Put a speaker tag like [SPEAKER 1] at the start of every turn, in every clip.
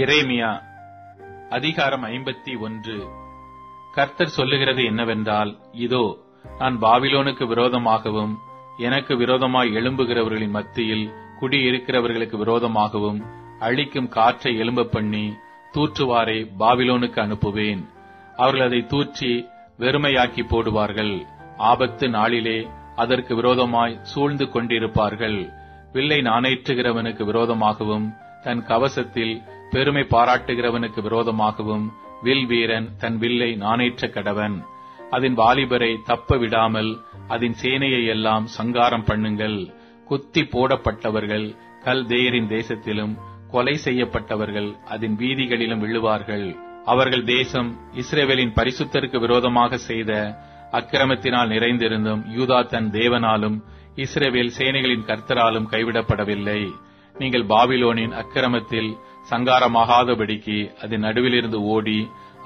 [SPEAKER 1] எரேமியா அதிகாரம் 51. கர்த்தர் சொல்லுகிறது என்னவென்றால், இதோ, நான் பாபிலோனுக்கு விரோதமாகவும் எனக்கு விரோதமாய் எழும்புகிறவர்களின் மத்தியில் குடியிருக்கிறவர்களுக்கு விரோதமாகவும் அழிக்கும் காற்றை எழும்ப பண்ணி தூற்றுவாரை பாபிலோனுக்கு அனுப்புவேன். அவர்கள் அதை தூற்றி வெறுமையாக்கி போடுவார்கள். ஆபத்து நாளிலே அதற்கு விரோதமாய் சூழ்ந்து கொண்டிருப்பார்கள். வில்லை நாணேற்றுகிறவனுக்கு விரோதமாகவும் தன் கவசத்தில் பெருமை பாராட்டுகிறவனுக்கு விரோதமாகவும் வில் வீரன் தன் வில்லை நாணேற்ற கடவன். அதன் வாலிபரை தப்ப விடாமல் அதன் சேனையை எல்லாம் சங்காரம் பண்ணுங்கள். குத்தி போடப்பட்டவர்கள் கல்தேயரின் தேசத்திலும் கொலை செய்யப்பட்டவர்கள் அதன் வீதிகளிலும் விழுவார்கள். அவர்கள் தேசம் இஸ்ரவேலின் பரிசுத்தருக்கு விரோதமாக செய்த அக்கிரமத்தினால் நிறைந்திருந்தும் யூதா தன் தேவனாலும் இஸ்ரவேல் சேனைகளின் கர்த்தராலும் கைவிடப்படவில்லை. நீங்கள் பாபிலோனின் அக்கிரமத்தில் சங்காரமாகாதபடிக்கு அதன் நடுவிலிருந்து ஓடி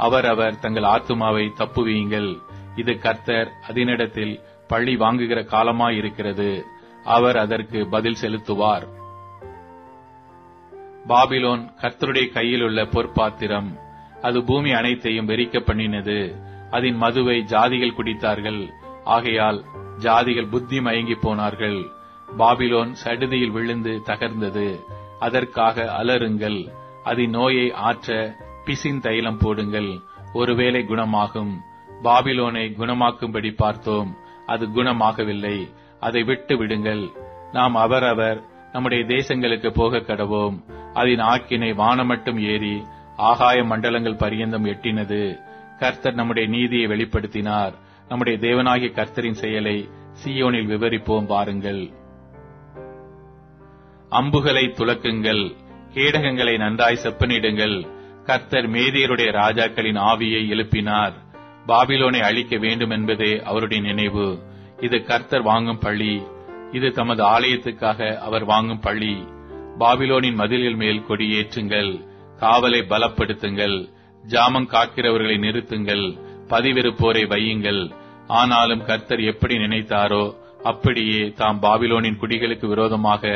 [SPEAKER 1] அவரவர் தங்கள் ஆத்துமாவை தப்புவீங்கள். இது கர்த்தர் அதனிடத்தில் பழி வாங்குகிற காலமாயிருக்கிறது. அவர் அதற்கு பதில் செலுத்துவார். பாபிலோன் கர்த்தருடைய கையில் உள்ள பொற்பாத்திரம். அது பூமி அனைத்தையும் வெறிக்க பண்ணினது. அதன் மதுவை ஜாதிகள் குடித்தார்கள். ஆகையால் ஜாதிகள் புத்தி மயங்கி போனார்கள். பாபிலோன் சடுதியில் விழுந்து தகர்ந்தது. அதற்காக அலறுங்கள். அதன் நோயை ஆற்ற பிசின் தைலம் போடுங்கள். ஒருவேளை குணமாகும். பாபிலோனை குணமாக்கும்படி பார்த்தோம், அது குணமாகவில்லை. அதை விட்டு விடுங்கள். நாம் அவரவர் நம்முடைய தேசங்களுக்கு போக கடவோம். அதன் ஆக்கினை வானமட்டும் ஏறி ஆகாய மண்டலங்கள் பரியந்தம் எட்டினது. கர்த்தர் நம்முடைய நீதியை வெளிப்படுத்தினார். நம்முடைய தேவனாகிய கர்த்தரின் செயலை சீயோனில் விவரிப்போம் வாருங்கள். அம்புகளை துலக்குங்கள், கேடகங்களை நன்றாய் செப்பனிடுங்கள். கர்த்தர் மேதியருடைய ராஜாக்களின் ஆவியை எழுப்பினார். பாபிலோனை அழிக்க வேண்டும் என்பதே அவருடைய நினைவு. இது கர்த்தர் வாங்கும் பழி. இது தமது ஆலயத்துக்காக அவர் வாங்கும் பழி. பாபிலோனின் மதில்கள் மேல் கொடியேற்றுங்கள். காவலை பலப்படுத்துங்கள். ஜாமம் காக்கிறவர்களை நிறுத்துங்கள். பதிவிருப்போரை வையுங்கள். ஆனாலும் கர்த்தர் எப்படி நினைத்தாரோ அப்படியே தாம் பாபிலோனின் குடிகளுக்கு விரோதமாக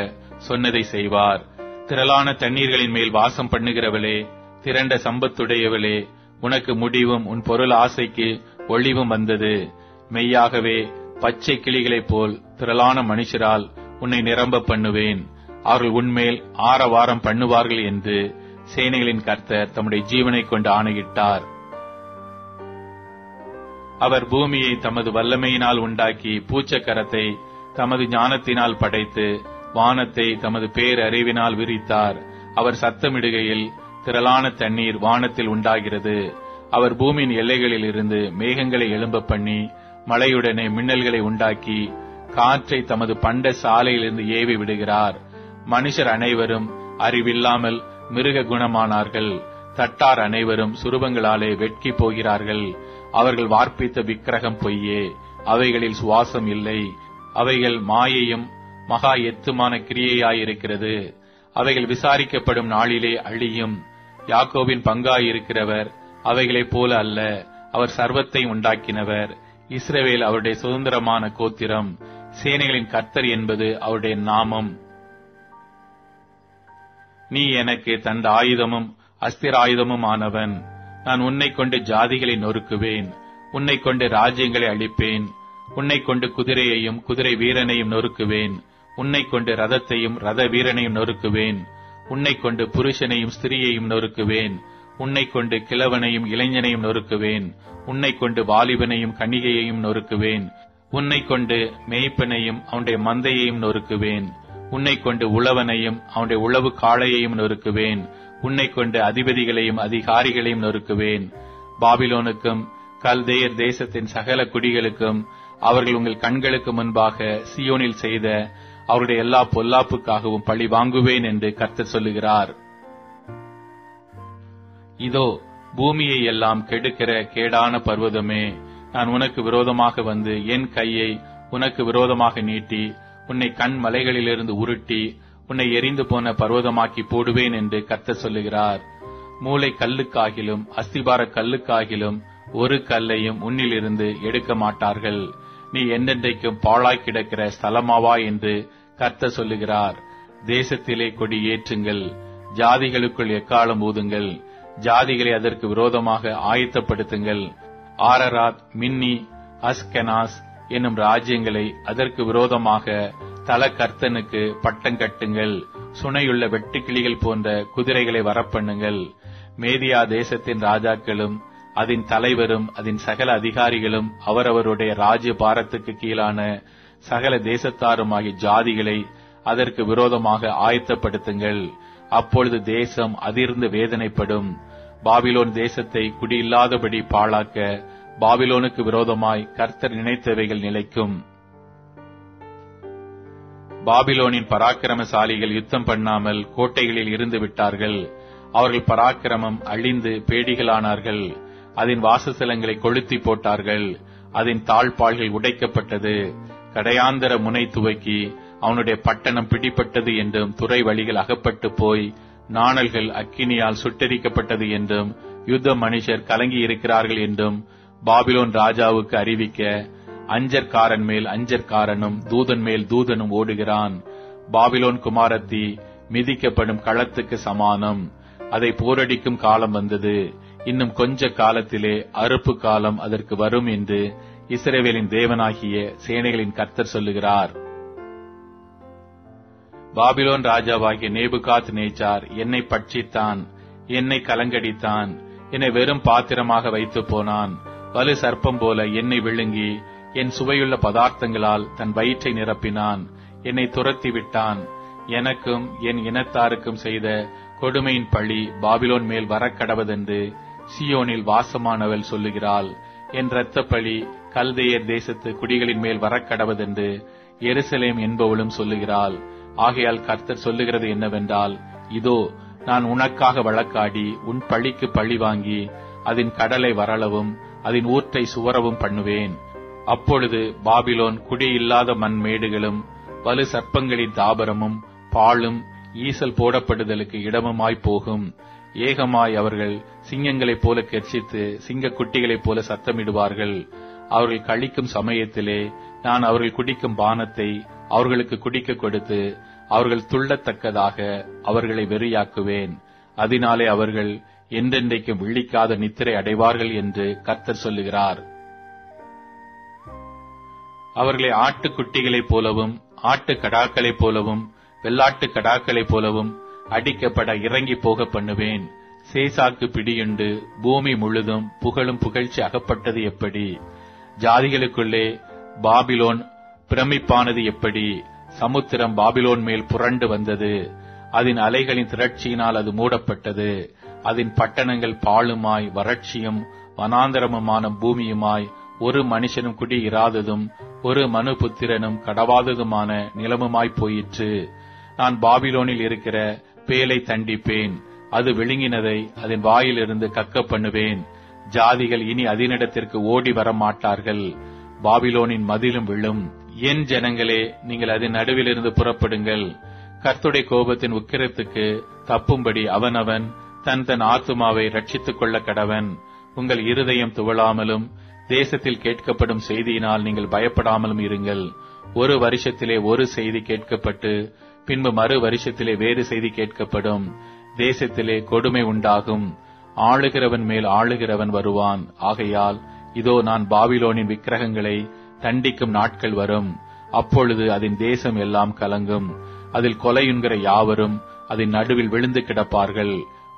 [SPEAKER 1] சொன்னதை செய்வார். திரளான தண்ணீர்களின் மேல் வாசம் பண்ணுகிறவளே, திரண்ட சம்பத்துடையவளே, உனக்கு முடிவும் உன் பொருள் ஆசைக்கு ஒளிவும் வந்தது. மெய்யாகவே பச்சை கிளிகளைப் போல் திரளான மனுஷரால் உன்னை நிரம்ப பண்ணுவேன். அவர்கள் உன்மேல் ஆரவாரம் பண்ணுவார்கள் என்று சேனைகளின் கர்த்தர் தம்முடைய ஜீவனை கொண்டு ஆணையிட்டார். அவர் பூமியை தமது வல்லமையினால் உண்டாக்கி பூச்சக்கரத்தை தமது ஞானத்தினால் படைத்து வானத்தை தமது பேரறிவினால் விரித்தார். அவர் சத்தமிடுகையில் திரளான தண்ணீர் வானத்தில் உண்டாகிறது. அவர் பூமியின் எல்லைகளில் இருந்து மேகங்களை எழும்ப பண்ணி மழையுடனே மின்னல்களை உண்டாக்கி காற்றை தமது பண்ட சாலையிலிருந்து ஏவி விடுகிறார். மனுஷர் அனைவரும் அறிவில்லாமல் மிருக குணமானார்கள். தட்டார் அனைவரும் சுரூபங்களாலே வெட்கி போகிறார்கள். அவர்கள் வார்ப்பித்த விக்கிரகம் பொய்யே, அவைகளில் சுவாசம் இல்லை. அவைகள் மாயையும் மகா எத்துமான கிரியையாயிருக்கிறது. அவைகள் விசாரிக்கப்படும் நாளிலே அழியும். யாக்கோபின் பங்காயிருக்கிறவர் அவைகளைப் போல அல்ல. அவர் சர்வத்தை உண்டாக்கினவர். இஸ்ரவேல் அவருடைய சுதந்திரமான கோத்திரம். சேனைகளின் கர்த்தர் என்பது அவருடைய நாமம். நீ எனக்கு தந்த ஆயுதமும் அஸ்திராயுதமும் ஆனவன். நான் உன்னை கொண்டு ஜாதிகளை நொறுக்குவேன். உன்னை கொண்டு ராஜ்யங்களை அழிப்பேன். உன்னை கொண்டு குதிரையையும் குதிரை வீரனையும் நொறுக்குவேன். உன்னை கொண்டு ரதத்தையும் ரத வீரனையும் நொறுக்குவேன். உன்னை கொண்டு புருஷனையும் ஸ்திரியையும் நொறுக்குவேன். உன்னை கொண்டு கிழவனையும் இளைஞனையும் நொறுக்குவேன். உன்னை கொண்டு வாலிபனையும் கன்னிகையையும் நொறுக்குவேன். உன்னை கொண்டு மேய்ப்பனையும் அவனுடைய மந்தையையும் நொறுக்குவேன். உன்னை கொண்டு உழவனையும் அவனுடைய உழவு காளையையும் நொறுக்குவேன். உன்னை கொண்டு அதிபதிகளையும் அதிகாரிகளையும் நொறுக்குவேன். பாபிலோனுக்கும் கல்தேயர் தேசத்தின் சகல குடிகளுக்கும் அவர்கள் உங்கள் கண்களுக்கு முன்பாக சீயோனில் செய்த அவருடைய எல்லா பொல்லாப்புக்காகவும் பழி வாங்குவேன் என்று கர்த்தர் சொல்லுகிறார். இதோ, பூமியை எல்லாம் கெடுக்கிற கேடான பர்வதமே, நான் உனக்கு விரோதமாக வந்து என் கையை உனக்கு விரோதமாக நீட்டி உன்னை கண் மலைகளிலிருந்து உருட்டி உன்னை எரிந்து போன பர்வதமாக்கி போடுவேன் என்று கர்த்தர் சொல்லுகிறார். மூளை கல்லுக்காகிலும் அஸ்திபார கல்லுக்காகிலும் ஒரு கல்லையும் உன்னிலிருந்து எடுக்க மாட்டார்கள். நீ என்றென்றைக்கும் பாழாய் கிடக்கிற ஸ்தலமாவா என்று கர்த்தர் சொல்லுகிறார். தேசத்திலே கொடி ஏற்றுங்கள், ஜாதிகளுக்குள் எக்காலம் ஊதுங்கள், ஜாதிகளை அதற்கு விரோதமாக ஆயத்தப்படுத்துங்கள். ஆரராத், மின்னி, அஸ்கெனாஸ் என்னும் ராஜ்யங்களை அதற்கு விரோதமாக தலகர்த்தனுக்கு பட்டம் கட்டுங்கள். சுனையுள்ள வெட்டுக்கிளிகள் போன்ற குதிரைகளை வரப்பண்ணுங்கள். மேதியா தேசத்தின் ராஜாக்களும் அதன் தலைவரும் அதன் சகல அதிகாரிகளும் அவரவருடைய ராஜ்ய பாரத்துக்கு கீழான சகல தேசத்தாருமாகிய ஜாதிகளை அதற்கு விரோதமாக ஆயத்தப்படுத்துங்கள். அப்பொழுது தேசம் அதிர்ந்து வேதனைப்படும். பாபிலோன் தேசத்தை குடியில்லாதபடி பாழாக்க பாபிலோனுக்கு விரோதமாய் கர்த்தர் நினைத்தவைகள் நிலைக்கும். பாபிலோனின் பராக்கிரமசாலிகள் யுத்தம் பண்ணாமல் கோட்டைகளில் இருந்து விட்டார்கள். அவர்கள் பராக்கிரமம் அழிந்து பேடிகளானார்கள். அதன் வாசஸ்தலங்களை கொளுத்தி போட்டார்கள். அதன் தாழ்பாள்கள் உடைக்கப்பட்டது. கடையாந்தர முனை துவக்கி அவனுடைய பட்டணம் பிடிப்பட்டது என்றும், துறை வழிகள் அகப்பட்டு போய் நாணல்கள் அக்கினியால் சுட்டெரிக்கப்பட்டது என்றும், யுத்த மனுஷர் கலங்கி இருக்கிறார்கள் என்றும் பாபிலோன் ராஜாவுக்கு அறிவிக்க, அஞ்சற்காரன் மேல் அஞ்சற்காரனும் தூதன் மேல் தூதனும் ஓடுகிறான். பாபிலோன் குமாரத்தி மிதிக்கப்படும் களத்துக்கு சமானம். அதை போரடிக்கும் காலம் வந்தது. இன்னும் கொஞ்ச காலத்திலே அறுப்பு காலம் அதற்கு வரும் என்று இஸ்ரவேலின் தேவனாகிய சேனைகளின் கர்த்தர் சொல்லுகிறார். பாபிலோன் ராஜாவாகிய நேபுகாத் நேச்சார் என்னை பட்சித்தான், என்னை கலங்கடித்தான், என்னை வெறும் பாத்திரமாக வைத்து போனான். வலு சர்ப்பம் போல என்னை விழுங்கி என் சுவையுள்ள பதார்த்தங்களால் தன் வயிற்றை நிரப்பினான். என்னை துரத்தி விட்டான். எனக்கும் என் இனத்தாருக்கும் செய்த கொடுமையின் பழி பாபிலோன் மேல் வரக்கடவதென்று சியோனில் வாசமானவள் சொல்லுகிறாள். என் இரத்த பழி கல்தேயர் தேசத்து குடிகளின் மேல் வரக்கடவதென்று எருசலேம் என்பவளும் சொல்லுகிறாள். ஆகையால் கர்த்தர் சொல்லுகிறது என்னவென்றால், இதோ நான் உனக்காக வழக்காடி உன் பழிக்கு பழி வாங்கி அதன் கடலை வரளவும் அதன் ஊற்றை சுவரவும் பண்ணுவேன். அப்பொழுது பாபிலோன் குடியில்லாத மண்மேடுகளும் வலு சர்ப்பங்களின் தாபரமும் பாழும் ஈசல் போடப்படுதலுக்கு இடமுமாய் போகும். ஏகமாய் அவர்கள் சிங்கங்களைப் போல கெர்ச்சித்து சிங்க குட்டிகளைப் போல சத்தமிடுவார்கள். அவர்கள் கழிக்கும் சமயத்திலே நான் அவர்கள் குடிக்கும் பானத்தை அவர்களுக்கு குடிக்க கொடுத்து அவர்கள் துள்ளத்தக்கதாக அவர்களை வெறியாக்குவேன். அதனாலே அவர்கள் என்றென்றைக்கும் விழிக்காத நித்திரை அடைவார்கள் என்று கர்த்தர் சொல்லுகிறார். அவர்களை ஆட்டுக்குட்டிகளைப் போலவும் ஆட்டு கடாக்களைப் போலவும் வெள்ளாட்டு கடாக்களைப் போலவும் அடிக்கப்பட இறங்கி போக பண்ணுவேன். சேசாக்கு பிடியுண்டு பூமி முழுதும் புகழும் புகழ்ச்சி அகப்பட்டது எப்படி? ஜாதிகளுக்குள்ளே பாபிலோன் பிரமிப்பானது எப்படி? சமுத்திரம் பாபிலோன் மேல் புரண்டு வந்தது. அதன் அலைகளின் திரட்சியினால் அது மூடப்பட்டது. அதன் பட்டணங்கள் பாழுமாய் வறட்சியும் வனாந்தரமுமான பூமியுமாய் ஒரு மனுஷனும் குடி இராததும் ஒரு மனு புத்திரனும் கடவாததுமான நிலமுமாய் போயிற்று. நான் பாபிலோனில் இருக்கிற பேலை தண்டிப்பேன். அது விழுங்கினதை அதன் வாயிலிருந்து கக்க பண்ணுவேன். ஜாதிகள் இனி அதனிடத்திற்கு ஓடி வர மாட்டார்கள். பாபிலோனின் மதிலும் விழும். என் ஜனங்களே, நீங்கள் அதன் நடுவிலிருந்து புறப்படுங்கள். கர்த்தருடைய கோபத்தின் உக்கிரத்துக்கு தப்பும்படி அவனவன் தன் தன் ஆத்துமாவை ரட்சித்துக் கொள்ள கடவன். உங்கள் இருதயம் துவளாமலும் தேசத்தில் கேட்கப்படும் செய்தியினால் நீங்கள் பயப்படாமலும் இருங்கள். ஒரு வருஷத்திலே ஒரு செய்தி கேட்கப்பட்டு பின்பு மறு வருஷத்திலே வேறு செய்தி கேட்கப்படும். தேசத்திலே கொடுமை உண்டாகும். ஆளுகிறவன் மேல் ஆளுகிறவன் வருவான். ஆகையால் இதோ நான் பாபிலோனின் விக்கிரகங்களை தண்டிக்கும் நாட்கள் வரும். அப்பொழுது அதன் தேசம் எல்லாம் கலங்கும். அதில் கொலையுண்கிற யாவரும் அதன் நடுவில் விழுந்து கிடப்பார்கள்.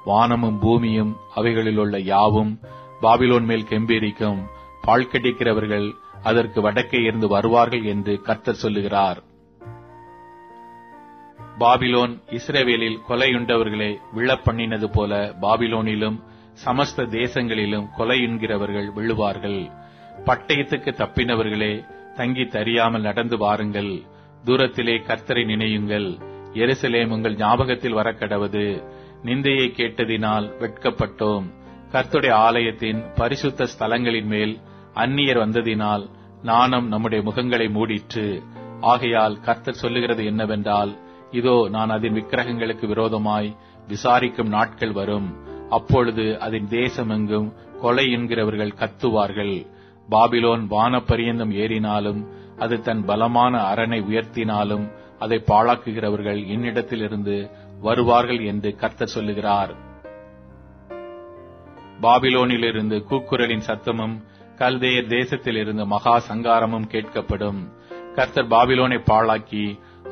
[SPEAKER 1] வானமும் பூமியும் அவைகளில் உள்ள யாவும் பாபிலோன் மேல் கெம்பீரிக்கும். பாழ்கடிக்கிறவர்கள் அதற்கு வடக்கே இருந்து வருவார்கள் என்று கர்த்தர் சொல்லுகிறார். பாபிலோன் இஸ்ரவேலில் கொலையுண்டவர்களை விழப்பண்ணினது போல பாபிலோனிலும் சமஸ்த தேசங்களிலும் கொலையுண்கிறவர்கள் விழுவார்கள். பட்டயத்துக்கு தப்பினவர்களே, தங்கி தறியாமல் நடந்து வாருங்கள். தூரத்திலே கர்த்தரை நினையுங்கள். எருசலேம் உங்கள் ஞாபகத்தில் வரக்கடவது. நிந்தையை கேட்டதினால் வெட்கப்பட்டோம். கர்த்தருடைய ஆலயத்தின் பரிசுத்த ஸ்தலங்களின் மேல் அந்நியர் வந்ததினால் நாணம் நம்முடைய முகங்களை மூடிற்று. ஆகையால் கர்த்தர் சொல்லுகிறது என்னவென்றால், இதோ நான் அதன் விக்கிரகங்களுக்கு விரோதமாய் விசாரிக்கும் நாட்கள் வரும். அப்பொழுது அதன் தேசமெங்கும் கொலை என்கிறவர்கள் கத்துவார்கள். பாபிலோன் வானப்பரியந்தம் ஏறினாலும் அது தன் பலமான அரணை உயர்த்தினாலும் அதை பாழாக்குகிறவர்கள் என்னிடத்திலிருந்து வருவார்கள் என்று கர்த்தர் சொல்லுகிறார். பாபிலோனிலிருந்து கூக்குரலின் சத்தமும் கல்தேயர் தேசத்திலிருந்து மகா சங்காரமும் கேட்கப்படும். கர்த்தர் பாபிலோனை பாழாக்கி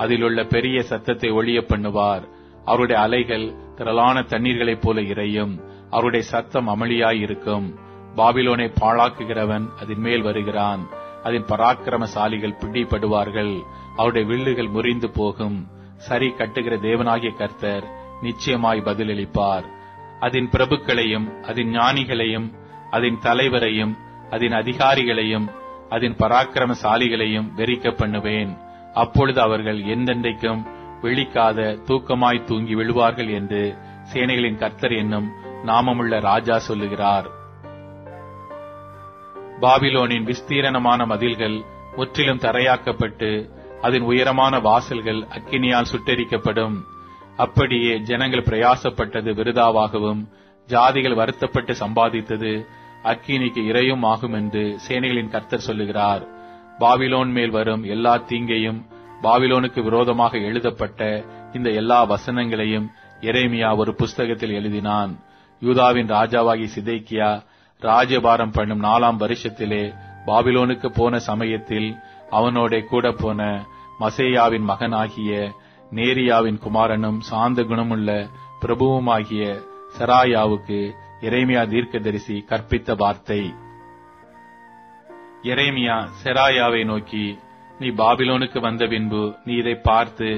[SPEAKER 1] அதிலுள்ள பெரிய சத்தத்தை ஒழிய பண்ணுவார். அவருடைய அலைகள் திரளான தண்ணீர்களைப் போல இறையும். அவருடைய சத்தம் அமளியாயிருக்கும். பாபிலோனை பாழாக்குகிறவன் அதன் மேல் வருகிறான். அதன் பராக்கிரமசாலிகள் பிடிபடுவார்கள். அவருடைய வில்லுகள் முறிந்து போகும். சரி கட்டுகிற தேவனாகிய கர்த்தர் நிச்சயமாய் பதிலளிப்பார். அதன் பிரபுக்களையும் அதன் ஞானிகளையும் அதன் தலைவரையும் அதன் அதிகாரிகளையும் அதன் பராக்கிரமசாலிகளையும் வெறிக்க பண்ணுவேன். அப்பொழுது அவர்கள் எந்தெந்தைக்கும் விழிக்காத தூக்கமாய் தூங்கி விழுவார்கள் என்று சேனைகளின் கர்த்தர் என்னும் நாமமுள்ள ராஜா சொல்லுகிறார். பாபிலோனின் விஸ்தீரணமான மதில்கள் முற்றிலும் தரையாக்கப்பட்டு அதன் உயரமான வாசல்கள் அக்கினியால் சுட்டெரிக்கப்படும். அப்படியே ஜனங்கள் பிரயாசப்பட்டது விருதாவாகவும் ஜாதிகள் வருத்தப்பட்டு சம்பாதித்தது அக்கினிக்கு இரையும் ஆகும் என்று சேனைகளின் கர்த்தர் சொல்லுகிறார். பாபிலோன் மேல் வரும் எல்லா தீங்கையும் பாபிலோனுக்கு விரோதமாக எழுதப்பட்ட இந்த எல்லா வசனங்களையும் எரேமியா ஒரு புஸ்தகத்தில் எழுதினான். யூதாவின் ராஜாவாகி சிதேக்கியா ராஜபாரம் பண்ணும் 4ஆம் வருஷத்திலே பாபிலோனுக்கு போன சமயத்தில் அவனோட கூட போன மசேயாவின் மகனாகிய நேரியாவின் குமாரனும் சாந்த குணமுள்ள பிரபுவுமாகிய செராயாவுக்கு எரேமியா தீர்க்கதரிசி கற்பித்த வார்த்தை. எரேமியா செராயாவை நோக்கி, நீ பாபிலோனுக்கு வந்த பின்பு நீ இதை பார்த்து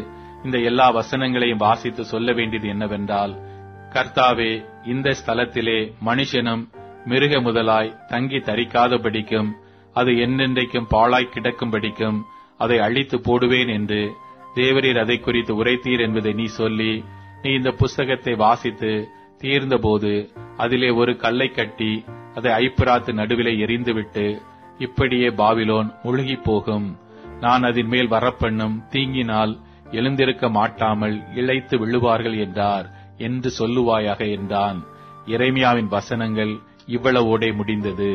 [SPEAKER 1] இந்த எல்லா வசனங்களையும் வாசித்து சொல்ல வேண்டியது என்னவென்றால், கர்த்தாவே, இந்த ஸ்தலத்திலே மனுஷனும் மிருக முதலாய் தங்கி தரிக்காதபடிக்கும் அது என்னென்றைக்கும் பாழாய் கிடக்கும்படிக்கும் அதை அழித்து போடுவேன் என்று தேவரீர் அதை குறித்து உரைத்தீர் என்பதை நீ சொல்லி, நீ இந்த புஸ்தகத்தை வாசித்து தீர்ந்தபோது அதிலே ஒரு கல்லை கட்டி அதை ஐப்பிராத்து நடுவிலே எறிந்துவிட்டு, இப்படியே பாபிலோன் முழுகி போகும், நான் அதன் மேல் வரப்பண்ணும் தீங்கினால் எழுந்திருக்க மாட்டாமல் இளைத்து விழுவார்கள் என்றார் என்று சொல்லுவாயாக என்றான். எரேமியாவின் வசனங்கள் இவ்வளவோடே முடிந்தது.